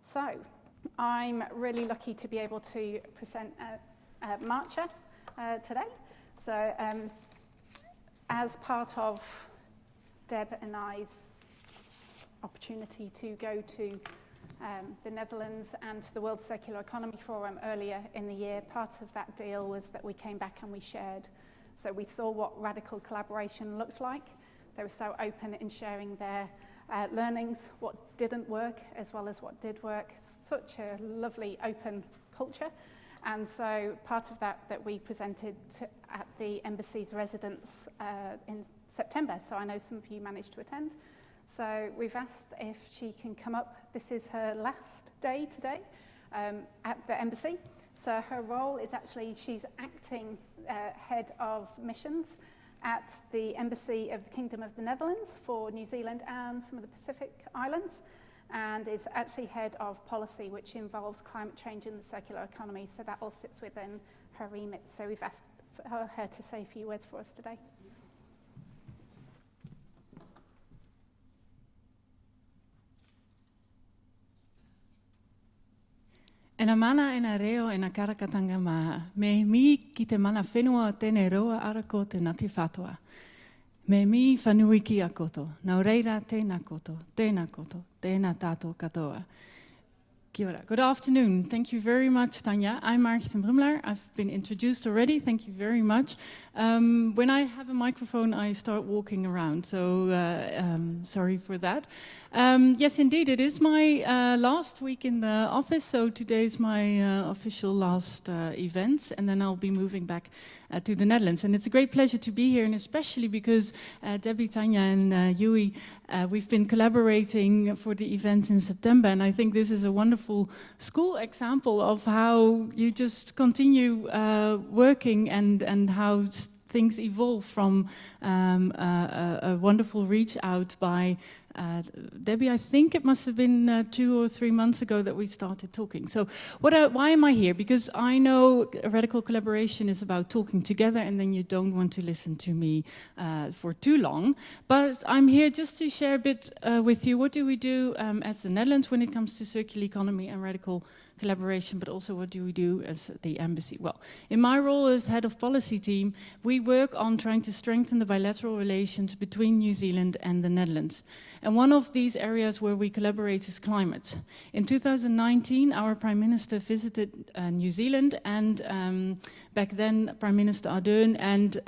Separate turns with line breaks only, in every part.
So, I'm really lucky to be able to present Maartje today. So, as part of Deb and I's opportunity to go to the Netherlands and to the World Circular Economy Forum earlier in the year, part of that deal was that we came back and we shared. So we saw what radical collaboration looked like. They were so open in sharing their learnings, what didn't work as well as what did work. Such a lovely open culture. And so part of that we presented at the embassy's residence in September. So I know some of you managed to attend. So we've asked if she can come up. This is her last day today at the embassy. So her role is actually, she's acting head of missions at the Embassy of the Kingdom of the Netherlands for New Zealand and some of the Pacific Islands, and is actually head of policy, which involves climate change and the circular economy. So that all sits within her remit. So we've asked her to say a few words for us today.
E na mana e na reo e na karakatanga maa, me mi ki te mana whenua tēne roa ara ko te ngati whātua. Me mi whanui ki a koto, nau reira tēnā koto, tēnā tātou katoa. Kia ora. Good afternoon. Thank you very much, Tania. I'm Maartje Ten Brummelaar. I've been introduced already. Thank you very much. When I have a microphone, I start walking around, so sorry for that. Yes, indeed, it is my last week in the office, so today's my official last event, and then I'll be moving back to the Netherlands. And it's a great pleasure to be here, and especially because Debbie, Tania, and Juhi, we've been collaborating for the event in September, and I think this is a wonderful school example of how you just continue working and how things evolve from a wonderful reach out by Debbie. I think it must have been 2 or 3 months ago that we started talking. So why am I here? Because I know radical collaboration is about talking together, and then you don't want to listen to me for too long. But I'm here just to share a bit with you. What do we do as the Netherlands when it comes to circular economy and radical collaboration, but also what do we do as the embassy? Well, in my role as head of policy team, we work on trying to strengthen the bilateral relations between New Zealand and the Netherlands. And one of these areas where we collaborate is climate. In 2019, our Prime Minister visited New Zealand, and back then Prime Minister Ardern and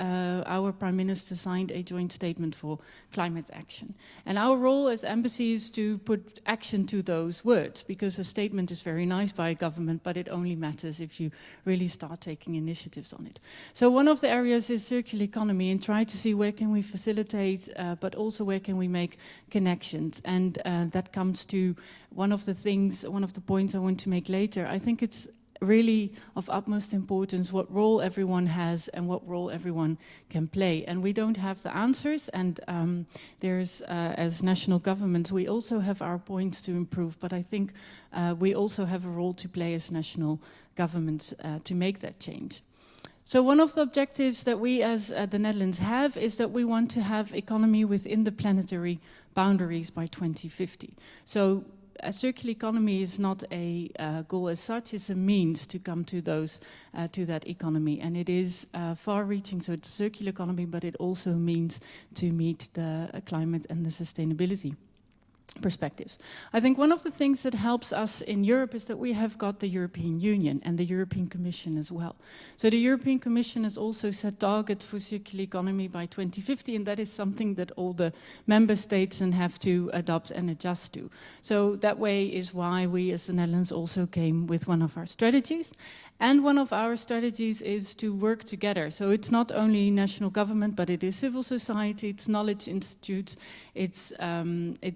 our Prime Minister signed a joint statement for climate action. And our role as embassy is to put action to those words, because a statement is very nice by a government, but it only matters if you really start taking initiatives on it. So one of the areas is circular economy, and try to see where can we facilitate, but also where can we make connections. And that comes to one of the points I want to make later. I think it's really of utmost importance what role everyone has and what role everyone can play. And we don't have the answers, and there's, as national governments, we also have our points to improve, but I think we also have a role to play as national governments to make that change. So one of the objectives that we as the Netherlands have is that we want to have economy within the planetary boundaries by 2050. So a circular economy is not a goal as such, it's a means to come to that economy. And it is far-reaching, so it's a circular economy, but it also means to meet the climate and the sustainability perspectives. I think one of the things that helps us in Europe is that we have got the European Union and the European Commission as well. So the European Commission has also set targets for circular economy by 2050, and that is something that all the member states then have to adopt and adjust to. So that way is why we as the Netherlands also came with one of our strategies. And one of our strategies is to work together. So it's not only national government, but it is civil society, it's knowledge institutes, it's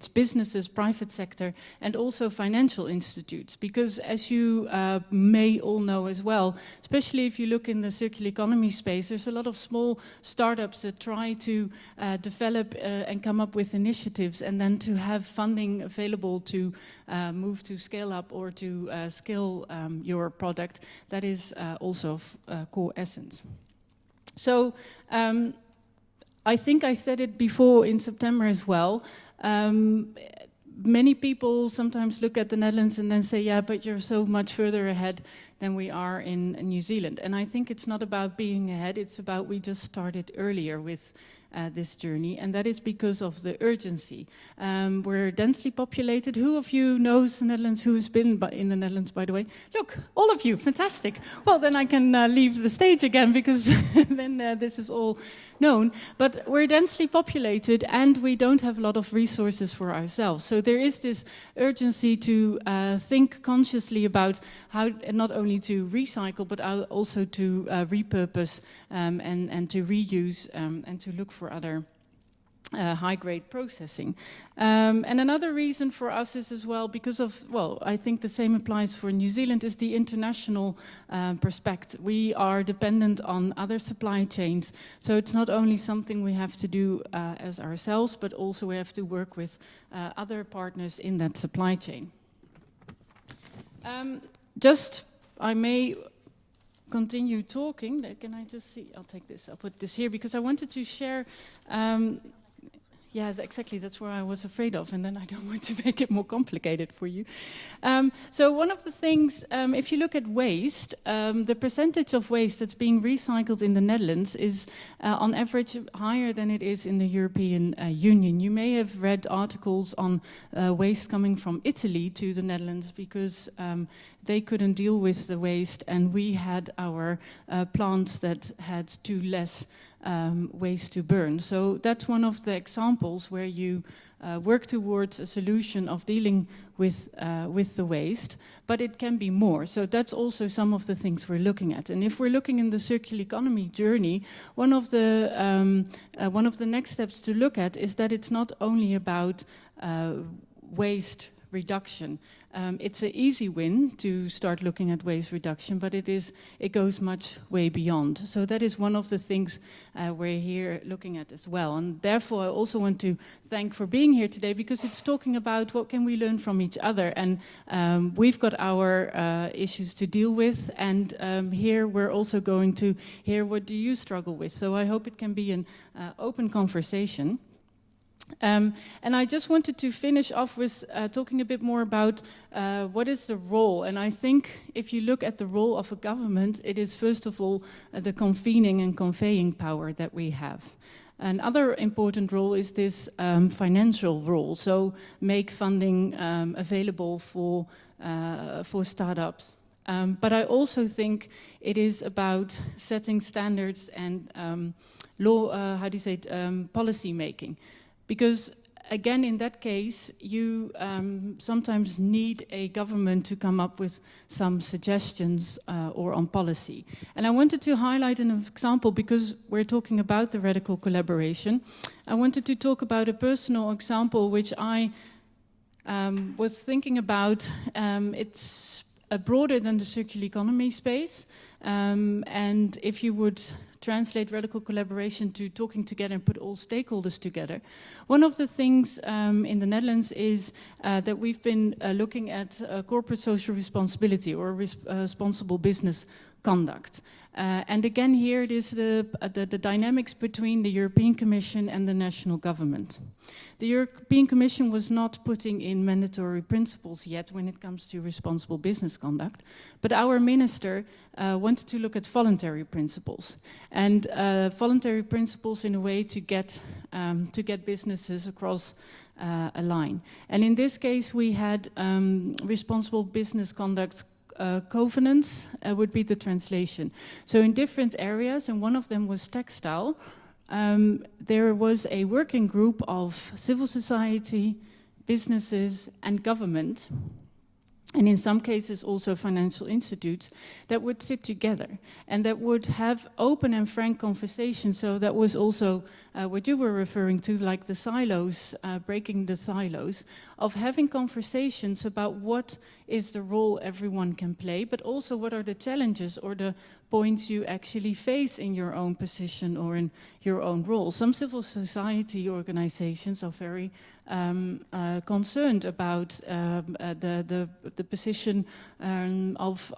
businesses, private sector, and also financial institutes. Because as you may all know as well, especially if you look in the circular economy space, there's a lot of small startups that try to develop and come up with initiatives, and then to have funding available to move to scale up or to scale your product. That is also of core essence. So I think I said it before in September as well. many people sometimes look at the Netherlands and then say, yeah, but you're so much further ahead than we are in New Zealand. And I think it's not about being ahead, it's about we just started earlier with this journey, and that is because of the urgency. We're densely populated. Who of you knows the Netherlands? Who has been in the Netherlands, by the way? Look, all of you, fantastic. Well, then I can leave the stage again, because then this is all known. But we're densely populated, and we don't have a lot of resources for ourselves. So there is this urgency to think consciously about how not only to recycle, but also to repurpose and to reuse and to look for other high-grade processing. And another reason for us is as well because of, well, I think the same applies for New Zealand, is the international perspective. We are dependent on other supply chains, so it's not only something we have to do as ourselves, but also we have to work with other partners in that supply chain. I may continue talking. Can I just see? I'll take this. I'll put this here because I wanted to share. Yeah, exactly. That's what I was afraid of, and then I don't want to make it more complicated for you. So one of the things, if you look at waste, the percentage of waste that's being recycled in the Netherlands is on average higher than it is in the European Union. You may have read articles on waste coming from Italy to the Netherlands because they couldn't deal with the waste, and we had our plants that had too less waste to burn. So that's one of the examples where you work towards a solution of dealing with the waste, but it can be more. So that's also some of the things we're looking at. And if we're looking in the circular economy journey, one of the next steps to look at is that it's not only about waste reduction. It's an easy win to start looking at waste reduction, but it goes much way beyond. So that is one of the things we're here looking at as well. And therefore, I also want to thank for being here today, because it's talking about what can we learn from each other. And we've got our issues to deal with. And here we're also going to hear what do you struggle with. So I hope it can be an open conversation. And I just wanted to finish off with talking a bit more about what is the role. And I think if you look at the role of a government, it is first of all the convening and conveying power that we have. Another important role is this financial role, so make funding available for startups. But I also think it is about setting standards and policy making. Because, again, in that case, you sometimes need a government to come up with some suggestions or on policy. And I wanted to highlight an example, because we're talking about the radical collaboration. I wanted to talk about a personal example which I was thinking about. It's broader than the circular economy space. And if you would translate radical collaboration to talking together and put all stakeholders together. One of the things in the Netherlands is that we've been looking at corporate social responsibility or responsible business conduct. And again, here it is the dynamics between the European Commission and the national government. The European Commission was not putting in mandatory principles yet when it comes to responsible business conduct, but our minister wanted to look at voluntary principles, and voluntary principles in a way to get businesses across a line. And in this case, we had responsible business conduct covenants would be the translation. So in different areas, and one of them was textile, there was a working group of civil society, businesses and government, and in some cases also financial institutes, that would sit together and that would have open and frank conversations. So that was also what you were referring to, like the silos, breaking the silos, of having conversations about what is the role everyone can play, but also what are the challenges or the points you actually face in your own position or in your own role. Some civil society organizations are very concerned about the position of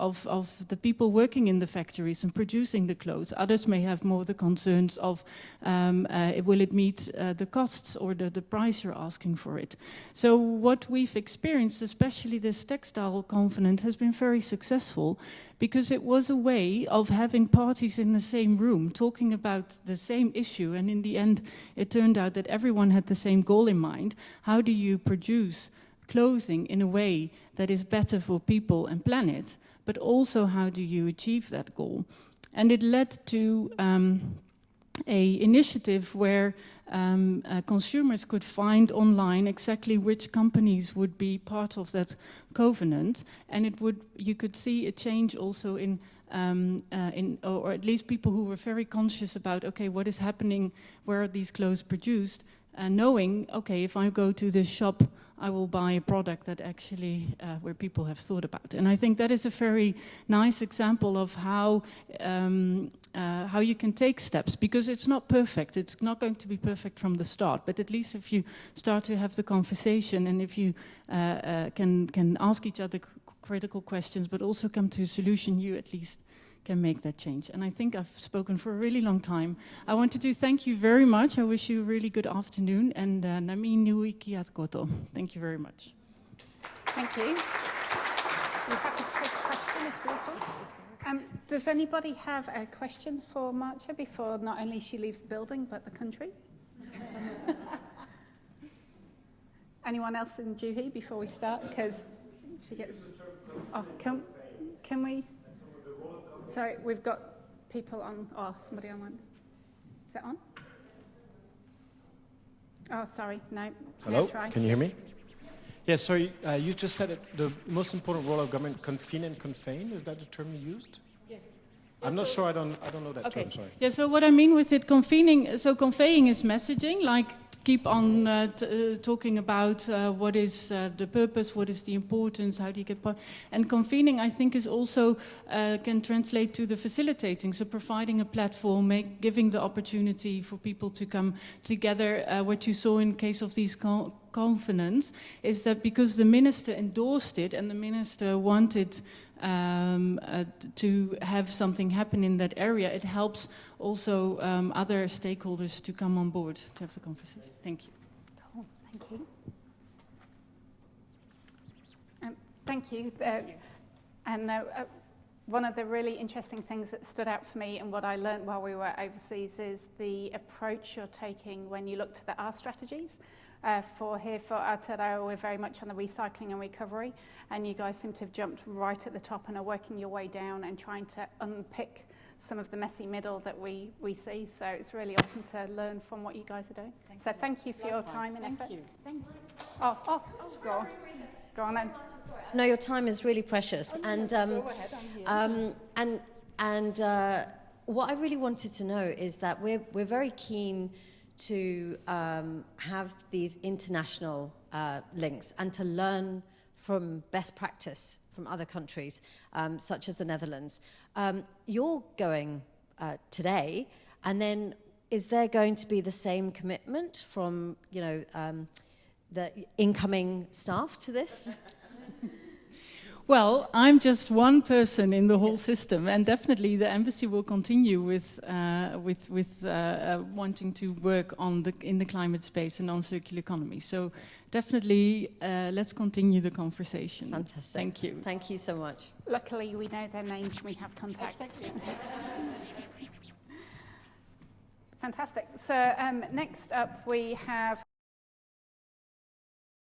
the people working in the factories and producing the clothes. Others may have more the concerns of will it meet the costs or the price you're asking for it. So what we've experienced, especially this textile covenant, has been very successful because it was a way of having parties in the same room talking about the same issue, and in the end it turned out that everyone had the same goal in mind. How do you produce clothing in a way that is better for people and planet, but also how do you achieve that goal? And it led to a initiative where consumers could find online exactly which companies would be part of that covenant, and you could see a change also in or at least people who were very conscious about, okay, what is happening, where are these clothes produced, knowing, okay, if I go to this shop, I will buy a product that actually where people have thought about. And I think that is a very nice example of how you can take steps, because it's not perfect. It's not going to be perfect from the start, but at least if you start to have the conversation, and if you can ask each other critical questions, but also come to a solution, you at least can make that change. And I think I've spoken for a really long time. I wanted to thank you very much. I wish you a really good afternoon. And nami nui ki at koto. Thank you very much.
Thank you. We're happy to take a question if there's one. Does anybody have a question for Maartje before not only she leaves the building, but the country? Anyone else in Juhi before we start? Because she gets... Oh, can we... Sorry, we've got people on... Oh, somebody online. Is that on? Oh, sorry, no.
Hello,
Try.
can you hear me? Yeah, sorry, you just said that the most important role of government, confine and confine, is that the term you used?
Yes.
I'm not sure, I don't know that term, sorry.
Yeah, so what I mean with it, convening is messaging, like keep on talking about what is the purpose, what is the importance, how do you get part. And convening, I think, is also can translate to the facilitating, so providing a platform, giving the opportunity for people to come together. What you saw in case of these covenants is that because the minister endorsed it and the minister wanted to have something happen in that area, it helps also other stakeholders to come on board to have the conversation. Thank you.
Cool, thank you. Thank you. And one of the really interesting things that stood out for me and what I learned while we were overseas is the approach you're taking when you looked at our strategies. For Aotearoa, we're very much on the recycling and recovery, and you guys seem to have jumped right at the top and are working your way down and trying to unpick some of the messy middle that we see. So it's really awesome to learn from what you guys are doing. Thank you for your time and effort.
Thank you.
Oh, go on then.
No, your time is really precious, and
Go ahead, I'm here.
and what I really wanted to know is that we're very keen to have these international links and to learn from best practice from other countries, such as the Netherlands. You're going today, and then is there going to be the same commitment from the incoming staff to this?
Well, I'm just one person in the whole system, and definitely the embassy will continue with wanting to work in the climate space and on circular economy. So definitely, let's continue the conversation.
Fantastic.
Thank you.
Thank you so much.
Luckily, we know their names and we have contacts.
Exactly.
Fantastic. So next up, we have